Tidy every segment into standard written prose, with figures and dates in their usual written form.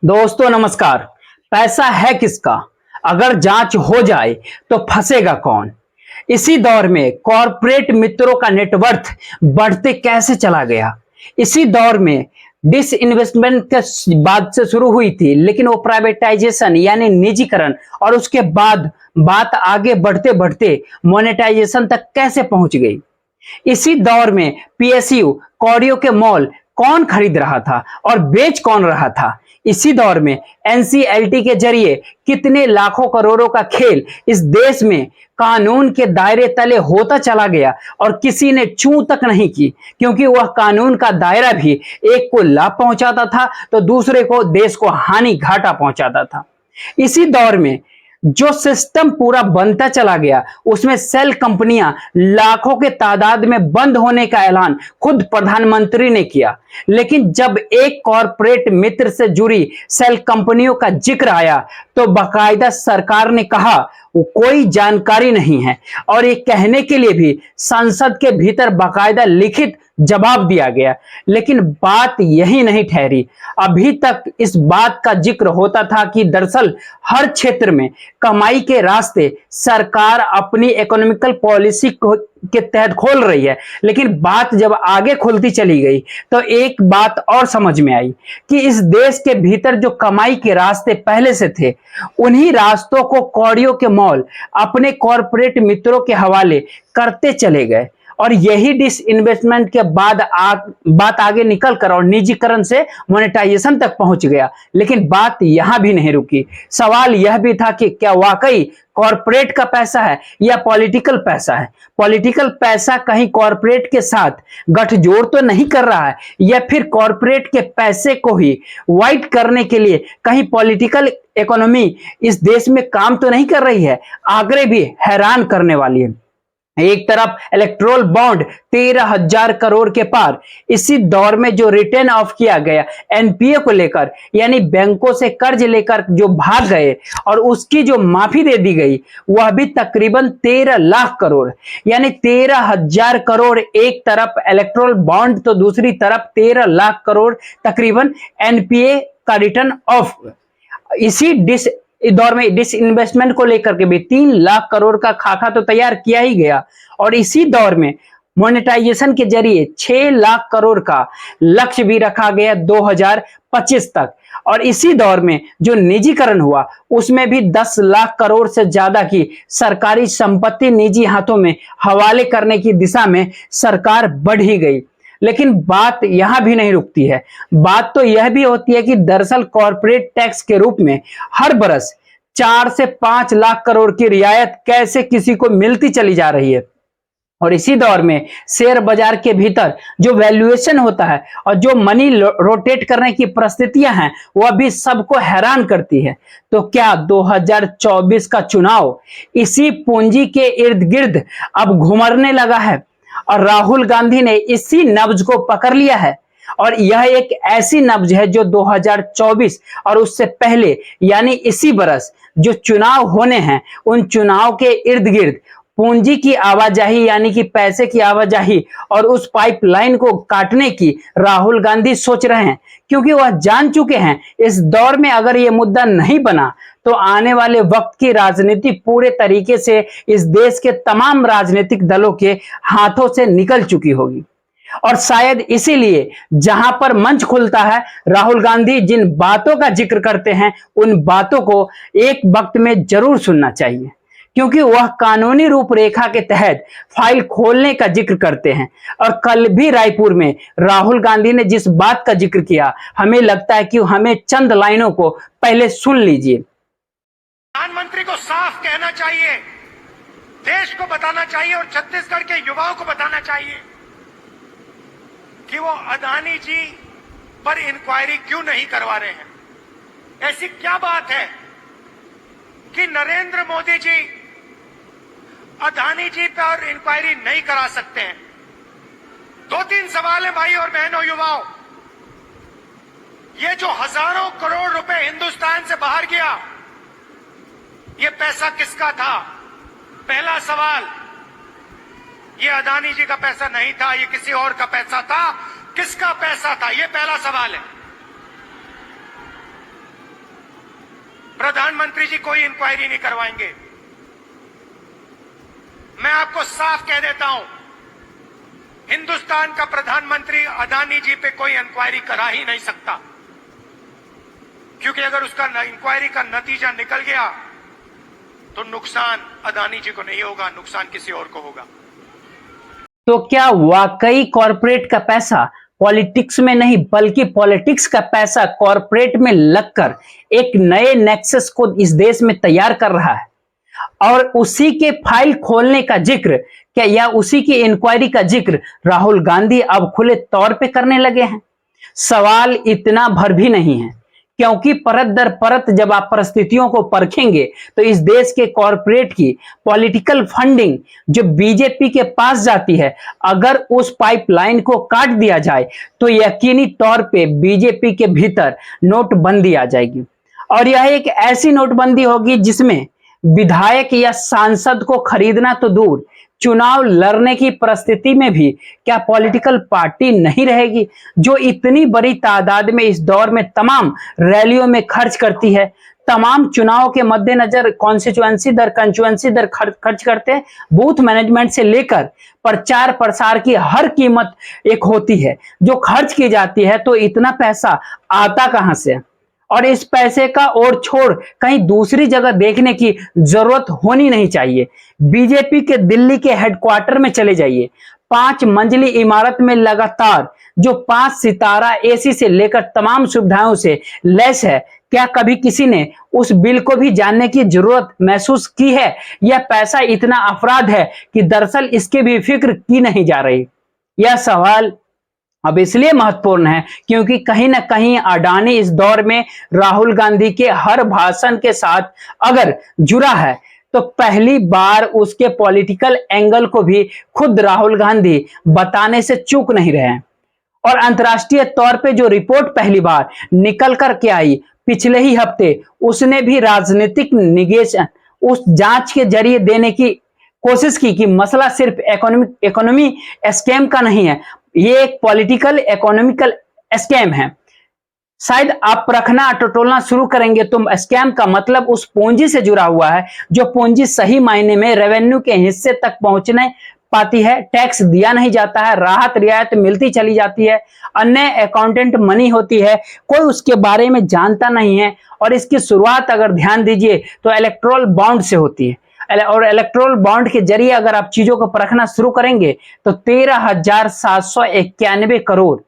दोस्तों नमस्कार। पैसा है किसका, अगर जांच हो जाए तो फंसेगा कौन। इसी दौर में कॉरपोरेट मित्रों का नेटवर्थ बढ़ते कैसे चला गया। इसी दौर में डिसइन्वेस्टमेंट के बाद से शुरू हुई थी, लेकिन वो प्राइवेटाइजेशन यानी निजीकरण और उसके बाद बात आगे बढ़ते बढ़ते मोनेटाइजेशन तक कैसे पहुंच गई। इसी दौर में पीएसयू कौड़ियों के मॉल कौन खरीद रहा था और बेच कौन रहा था। इसी दौर में एनसीएलटी के जरिए कितने लाखों करोड़ों का खेल इस देश में कानून के दायरे तले होता चला गया और किसी ने छू तक नहीं की, क्योंकि वह कानून का दायरा भी एक को लाभ पहुंचाता था तो दूसरे को देश को हानि घाटा पहुंचाता था। इसी दौर में जो सिस्टम पूरा बनता चला गया उसमें सेल कंपनियां लाखों के तादाद में बंद होने का ऐलान खुद प्रधानमंत्री ने किया। लेकिन जब एक कॉरपोरेट मित्र से जुड़ी सेल कंपनियों का जिक्र आया तो बाकायदा सरकार ने कहा वो कोई जानकारी नहीं है, और ये कहने के लिए भी संसद के भीतर बाकायदा लिखित जवाब दिया गया। लेकिन बात यही नहीं ठहरी। अभी तक इस बात का जिक्र होता था कि दरअसल हर क्षेत्र में कमाई के रास्ते सरकार अपनी इकोनॉमिकल पॉलिसी के तहत खोल रही है। लेकिन बात जब आगे खुलती चली गई तो एक बात और समझ में आई कि इस देश के भीतर जो कमाई के रास्ते पहले से थे उन्हीं रास्तों को कौड़ियों के मॉल अपने कॉरपोरेट मित्रों के हवाले करते चले गए, और यही डिसइन्वेस्टमेंट के बाद बात आगे निकलकर और निजीकरण से मोनेटाइजेशन तक पहुंच गया। लेकिन बात यहां भी नहीं रुकी। सवाल यह भी था कि क्या वाकई कॉरपोरेट का पैसा है या पॉलिटिकल पैसा है। पॉलिटिकल पैसा कहीं कॉरपोरेट के साथ गठजोड़ तो नहीं कर रहा है, या फिर कॉरपोरेट के पैसे को ही वाइट करने के लिए कहीं पॉलिटिकल इकोनॉमी इस देश में काम तो नहीं कर रही है। आंकड़े भी हैरान करने वाली है। एक तरफ इलेक्ट्रोल बॉन्ड 13,000 करोड़ के पार। इसी दौर में जो रिटर्न ऑफ किया गया एनपीए को लेकर, यानी बैंकों से कर्ज लेकर जो भाग गए और उसकी जो माफी दे दी गई, वह भी तकरीबन 13 लाख करोड़, यानी 13,000 करोड़ एक तरफ इलेक्ट्रोल बॉन्ड तो दूसरी तरफ 13 लाख करोड़ तकरीबन एनपीए का रिटर्न ऑफ। इसी इस दौर में डिसइन्वेस्टमेंट को लेकर के भी 3 लाख करोड़ का खाका तो तैयार किया ही गया, और इसी दौर में मोनेटाइजेशन के जरिए 6 लाख करोड़ का लक्ष्य भी रखा गया 2025 तक। और इसी दौर में जो निजीकरण हुआ उसमें भी 10 लाख करोड़ से ज्यादा की सरकारी संपत्ति निजी हाथों में हवाले करने की दिशा में सरकार बढ़ ही गई। लेकिन बात यहां भी नहीं रुकती है। बात तो यह भी होती है कि दरअसल कॉरपोरेट टैक्स के रूप में हर बरस 4 से 5 लाख करोड़ की रियायत कैसे किसी को मिलती चली जा रही है। और इसी दौर में शेयर बाजार के भीतर जो वैल्यूएशन होता है और जो मनी रोटेट करने की परिस्थितियां हैं वह भी सबको हैरान करती है। तो क्या 2024 का चुनाव इसी पूंजी के इर्द गिर्द अब घुमरने लगा है, और राहुल गांधी ने इसी नब्ज को पकड़ लिया है। और यह एक ऐसी नब्ज है जो 2024 और उससे पहले यानी इसी बरस जो चुनाव होने हैं उन चुनाव के इर्द गिर्द पूंजी की आवाजाही यानी कि पैसे की आवाजाही और उस पाइपलाइन को काटने की राहुल गांधी सोच रहे हैं, क्योंकि वह जान चुके हैं इस दौर में अगर यह मुद्दा नहीं बना तो आने वाले वक्त की राजनीति पूरे तरीके से इस देश के तमाम राजनीतिक दलों के हाथों से निकल चुकी होगी। और शायद इसीलिए जहां पर मंच खुलता है राहुल गांधी जिन बातों का जिक्र करते हैं उन बातों को एक वक्त में जरूर सुनना चाहिए, क्योंकि वह कानूनी रूपरेखा के तहत फाइल खोलने का जिक्र करते हैं। और कल भी रायपुर में राहुल गांधी ने जिस बात का जिक्र किया, हमें लगता है कि हमें चंद लाइनों को पहले सुन लीजिए। प्रधानमंत्री को साफ कहना चाहिए, देश को बताना चाहिए और छत्तीसगढ़ के युवाओं को बताना चाहिए कि वो अदानी जी पर इंक्वायरी क्यों नहीं करवा रहे हैं। ऐसी क्या बात है कि नरेंद्र मोदी जी अदानी जी पर इंक्वायरी नहीं करा सकते हैं। 2-3 सवाल है भाई और बहनों, युवाओं। ये जो हजारों करोड़ रुपए हिंदुस्तान से बाहर गया, ये पैसा किसका था? पहला सवाल, ये अदानी जी का पैसा नहीं था, ये किसी और का पैसा था। किसका पैसा था? ये पहला सवाल है। प्रधानमंत्री जी कोई इंक्वायरी नहीं करवाएंगे। मैं आपको साफ कह देता हूं, हिंदुस्तान का प्रधानमंत्री अदानी जी पे कोई इंक्वायरी करा ही नहीं सकता, क्योंकि अगर उसका इंक्वायरी का नतीजा निकल गया तो नुकसान अदानी जी को नहीं होगा, नुकसान किसी और को होगा। तो क्या वाकई कॉरपोरेट का पैसा पॉलिटिक्स में नहीं बल्कि पॉलिटिक्स का पैसा कॉरपोरेट में लगकर एक नए नेक्सस को इस देश में तैयार कर रहा है? और उसी के फाइल खोलने का जिक्र क्या या उसी की इंक्वायरी का जिक्र राहुल गांधी अब खुले तौर पे करने लगे हैं? सवाल इतना भर भी नहीं है, क्योंकि परत दर परत जब आप परिस्थितियों को परखेंगे तो इस देश के कॉरपोरेट की पॉलिटिकल फंडिंग जो बीजेपी के पास जाती है, अगर उस पाइपलाइन को काट दिया जाए तो यकीनी तौर पे बीजेपी के भीतर नोटबंदी आ जाएगी। और यह एक ऐसी नोटबंदी होगी जिसमें विधायक या सांसद को खरीदना तो दूर, चुनाव लड़ने की परिस्थिति में भी क्या पॉलिटिकल पार्टी नहीं रहेगी जो इतनी बड़ी तादाद में इस दौर में तमाम रैलियों में खर्च करती है, तमाम चुनाव के मद्देनजर कॉन्स्टिट्यूएंसी दर खर्च करते हैं, बूथ मैनेजमेंट से लेकर प्रचार प्रसार की हर कीमत एक होती है जो खर्च की जाती है। तो इतना पैसा आता कहां से? और इस पैसे का और छोड़ कहीं दूसरी जगह देखने की जरूरत होनी नहीं चाहिए। बीजेपी के दिल्ली के हेडक्वार्टर में चले जाइए, 5 मंजिली इमारत में लगातार जो 5 सितारा एसी से लेकर तमाम सुविधाओं से लैस है, क्या कभी किसी ने उस बिल को भी जानने की जरूरत महसूस की है? यह पैसा इतना अपराध है कि दरअसल इसकी भी फिक्र की नहीं जा रही। यह सवाल अब इसलिए महत्वपूर्ण है क्योंकि कहीं ना कहीं अडानी इस दौर में राहुल गांधी के हर भाषण के साथ अगर जुड़ा है तो पहली बार उसके पॉलिटिकल एंगल को भी खुद राहुल गांधी बताने से चूक नहीं रहे हैं। और अंतर्राष्ट्रीय तौर पे जो रिपोर्ट पहली बार निकल कर के आई पिछले ही हफ्ते, उसने भी राजनीतिक निगेशन उस जांच के जरिए देने की कोशिश की कि मसला सिर्फ इकोनॉमी स्कैम का नहीं है, ये एक पॉलिटिकल इकोनॉमिकल स्कैम है। शायद आप रखना टटोलना शुरू करेंगे तो स्कैम का मतलब उस पूंजी से जुड़ा हुआ है जो पूंजी सही मायने में रेवेन्यू के हिस्से तक पहुंचने पाती है, टैक्स दिया नहीं जाता है, राहत रियायत मिलती चली जाती है, अन्य अकाउंटेंट मनी होती है, कोई उसके बारे में जानता नहीं है। और इसकी शुरुआत अगर ध्यान दीजिए तो इलेक्टोरल बॉन्ड से होती है। और इलेक्ट्रोल बॉन्ड के जरिए अगर आप चीजों को परखना शुरू करेंगे तो 13,791 करोड़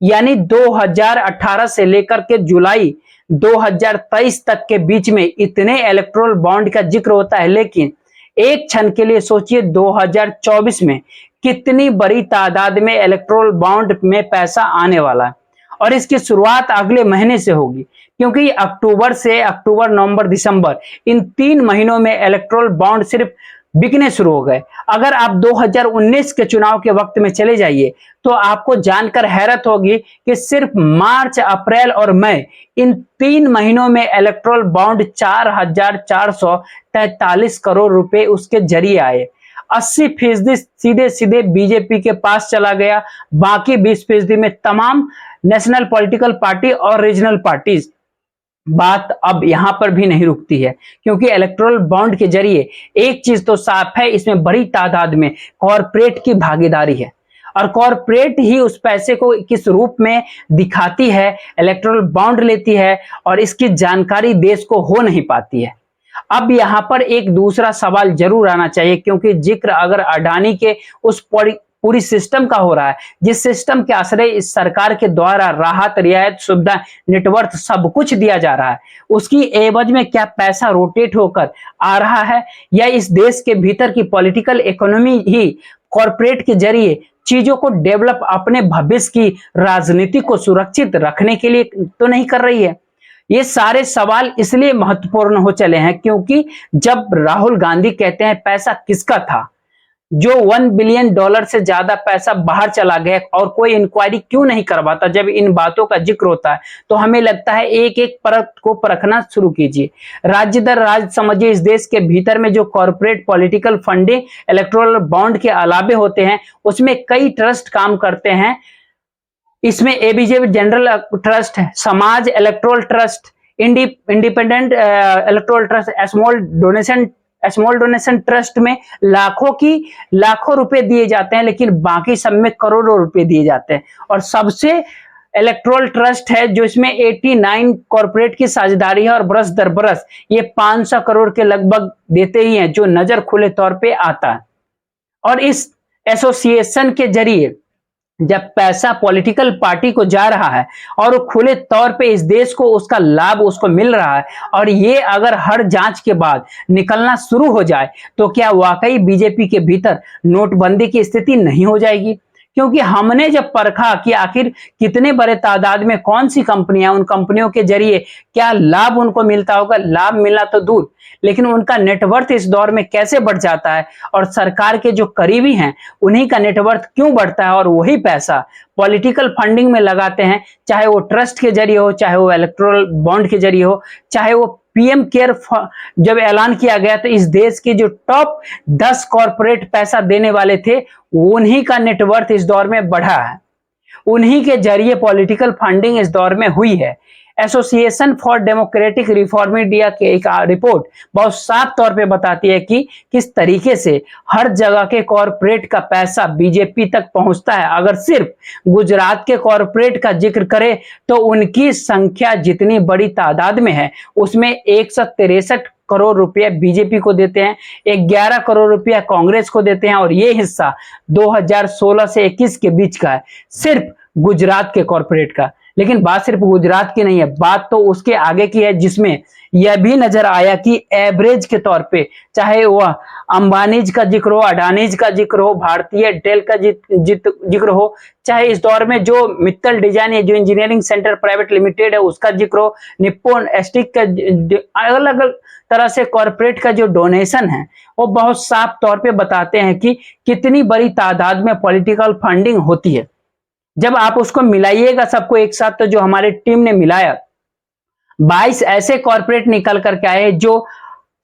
यानी 2018 से लेकर के जुलाई 2023 तक के बीच में इतने इलेक्ट्रोल बॉन्ड का जिक्र होता है। लेकिन एक क्षण के लिए सोचिए 2024 में कितनी बड़ी तादाद में इलेक्ट्रोल बॉन्ड में पैसा आने वाला है। और इसकी शुरुआत अगले महीने से होगी क्योंकि अक्टूबर नवंबर दिसंबर इन 3 महीनों में इलेक्ट्रोल बॉन्ड सिर्फ बिकने शुरू हो गए। अगर आप 2019 के चुनाव के वक्त में चले जाइए तो आपको जानकर हैरत होगी कि सिर्फ मार्च, अप्रैल और मई इन 3 महीनों में इलेक्ट्रोल बॉन्ड 4,443 करोड़ रुपए उसके जरिए आए। 80% सीधे सीधे बीजेपी के पास चला गया, बाकी 20% में तमाम नेशनल पॉलिटिकल पार्टी और रीजनल पार्टीज। बात अब यहां पर भी नहीं रुकती है क्योंकि इलेक्टोरल बॉन्ड के जरिए एक चीज तो साफ है, इसमें बड़ी तादाद में कॉरपोरेट की भागीदारी है और कॉरपोरेट ही उस पैसे को किस रूप में दिखाती है, इलेक्टोरल बॉन्ड लेती है और इसकी जानकारी देश को हो नहीं पाती है। अब यहां पर एक दूसरा सवाल जरूर आना चाहिए क्योंकि जिक्र अगर अडानी के उस पूरी सिस्टम का हो रहा है जिस सिस्टम के आश्रय इस सरकार के द्वारा राहत रियायत सुविधा नेटवर्क सब कुछ दिया जा रहा है, उसकी एवज में क्या पैसा रोटेट होकर आ रहा है या इस देश के भीतर की पॉलिटिकल इकोनॉमी ही कॉरपोरेट के जरिए चीजों को डेवलप अपने भविष्य की राजनीति को सुरक्षित रखने के लिए तो नहीं कर रही है। ये सारे सवाल इसलिए महत्वपूर्ण हो चले हैं क्योंकि जब राहुल गांधी कहते हैं पैसा किसका था, जो $1 बिलियन से ज्यादा पैसा बाहर चला गया और कोई इंक्वायरी क्यों नहीं करवाता, जब इन बातों का जिक्र होता है तो हमें लगता है एक एक परत को परखना शुरू कीजिए। राज्य दर राज्य समझिए, इस देश के भीतर में जो corporate political funding electoral bond के अलावे होते हैं उसमें कई ट्रस्ट काम करते हैं। इसमें एबीजे जनरल ट्रस्ट है, समाज electoral trust, independent electoral trust small donation trust में लाखों रुपए दिए जाते हैं, लेकिन बाकी सब में करोड़ों रुपए दिए जाते हैं। और सबसे इलेक्टोरल ट्रस्ट है जो इसमें 89 कॉर्पोरेट की साझेदारी है और बरस दर बरस ये 500 करोड़ के लगभग देते ही हैं, जो नजर खुले तौर पे आता है। और इस एसोसिएशन के जरिए जब पैसा पॉलिटिकल पार्टी को जा रहा है और वो खुले तौर पे इस देश को उसका लाभ उसको मिल रहा है, और ये अगर हर जांच के बाद निकलना शुरू हो जाए तो क्या वाकई बीजेपी के भीतर नोटबंदी की स्थिति नहीं हो जाएगी? क्योंकि हमने जब परखा कि आखिर कितने बड़े तादाद में कौन सी कंपनियां, उन कंपनियों के जरिए क्या लाभ उनको मिलता होगा, लाभ मिलना तो दूर, लेकिन उनका नेटवर्थ इस दौर में कैसे बढ़ जाता है, और सरकार के जो करीबी हैं उन्हीं का नेटवर्थ क्यों बढ़ता है, और वही पैसा पॉलिटिकल फंडिंग में लगाते हैं, चाहे वो ट्रस्ट के जरिए हो, चाहे वो इलेक्टोरल बॉन्ड के जरिए हो, चाहे वो पीएम केयर जब ऐलान किया गया तो इस देश के जो टॉप 10 कॉर्पोरेट पैसा देने वाले थे उन्हीं का नेटवर्थ इस दौर में बढ़ा है, उन्हीं के जरिए पॉलिटिकल फंडिंग इस दौर में हुई है। Association for democratic reform India की एक रिपोर्ट बहुत साफ तौर पे बताती है कि किस तरीके से हर जगह के कॉर्पोरेट का पैसा बीजेपी तक पहुंचता है। अगर सिर्फ गुजरात के कॉर्पोरेट का जिक्र करें तो उनकी संख्या जितनी बड़ी तादाद में है उसमें 163 करोड़ रुपए बीजेपी को देते हैं, 11 करोड़ रुपया कांग्रेस को देते हैं, और ये हिस्सा 2016 से 21 के बीच का है, सिर्फ गुजरात के कॉर्पोरेट का। लेकिन बात सिर्फ गुजरात की नहीं है, बात तो उसके आगे की है, जिसमें यह भी नजर आया कि एवरेज के तौर पे चाहे वह अंबानीज का जिक्र हो, अडानीज का जिक्र हो, भारतीय डेल का जिक्र हो, चाहे इस दौर में जो मित्तल डिजाइन है, जो इंजीनियरिंग सेंटर प्राइवेट लिमिटेड है उसका जिक्र हो, निप्पॉन एस्टिक का, अलग अलग तरह से कॉर्पोरेट का जो डोनेशन है वो बहुत साफ तौर पे बताते हैं कि कितनी बड़ी तादाद में पॉलिटिकल फंडिंग होती है। जब आप उसको मिलाइएगा सबको एक साथ, तो जो हमारी टीम ने मिलाया 22 ऐसे कॉर्पोरेट निकल करके आए जो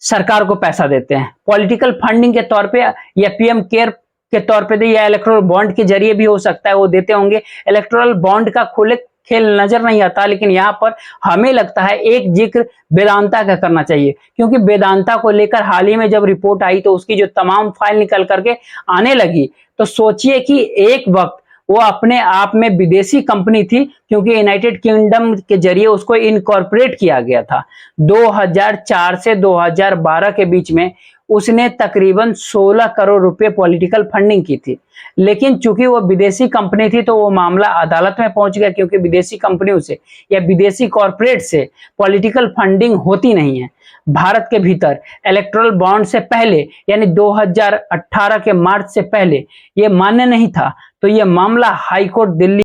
सरकार को पैसा देते हैं पॉलिटिकल फंडिंग के तौर पे, या पीएम केयर के तौर पे, या इलेक्टोरल बॉन्ड के जरिए भी हो सकता है वो देते होंगे। इलेक्टोरल बॉन्ड का खुले खेल नजर नहीं आता, लेकिन यहाँ पर हमें लगता है एक जिक्र वेदांता का करना चाहिए, क्योंकि वेदांता को लेकर हाल ही में जब रिपोर्ट आई तो उसकी जो तमाम फाइल निकल करके आने लगी, तो सोचिए कि एक वक्त वो अपने आप में विदेशी कंपनी थी, क्योंकि यूनाइटेड किंगडम के जरिए उसको इनकॉर्पोरेट किया गया था। 2004 से 2012 के बीच में उसने तकरीबन 16 करोड़ रुपए पॉलिटिकल फंडिंग की थी, लेकिन चूंकि वो विदेशी कंपनी थी तो वो मामला अदालत में पहुंच गया, क्योंकि विदेशी कंपनियों से या विदेशी कॉर्पोरेट से पॉलिटिकल फंडिंग होती नहीं है। भारत के भीतर इलेक्टोरल बॉन्ड से पहले, यानी 2018 के मार्च से पहले ये मान्य नहीं था, तो ये मामला हाईकोर्ट दिल्ली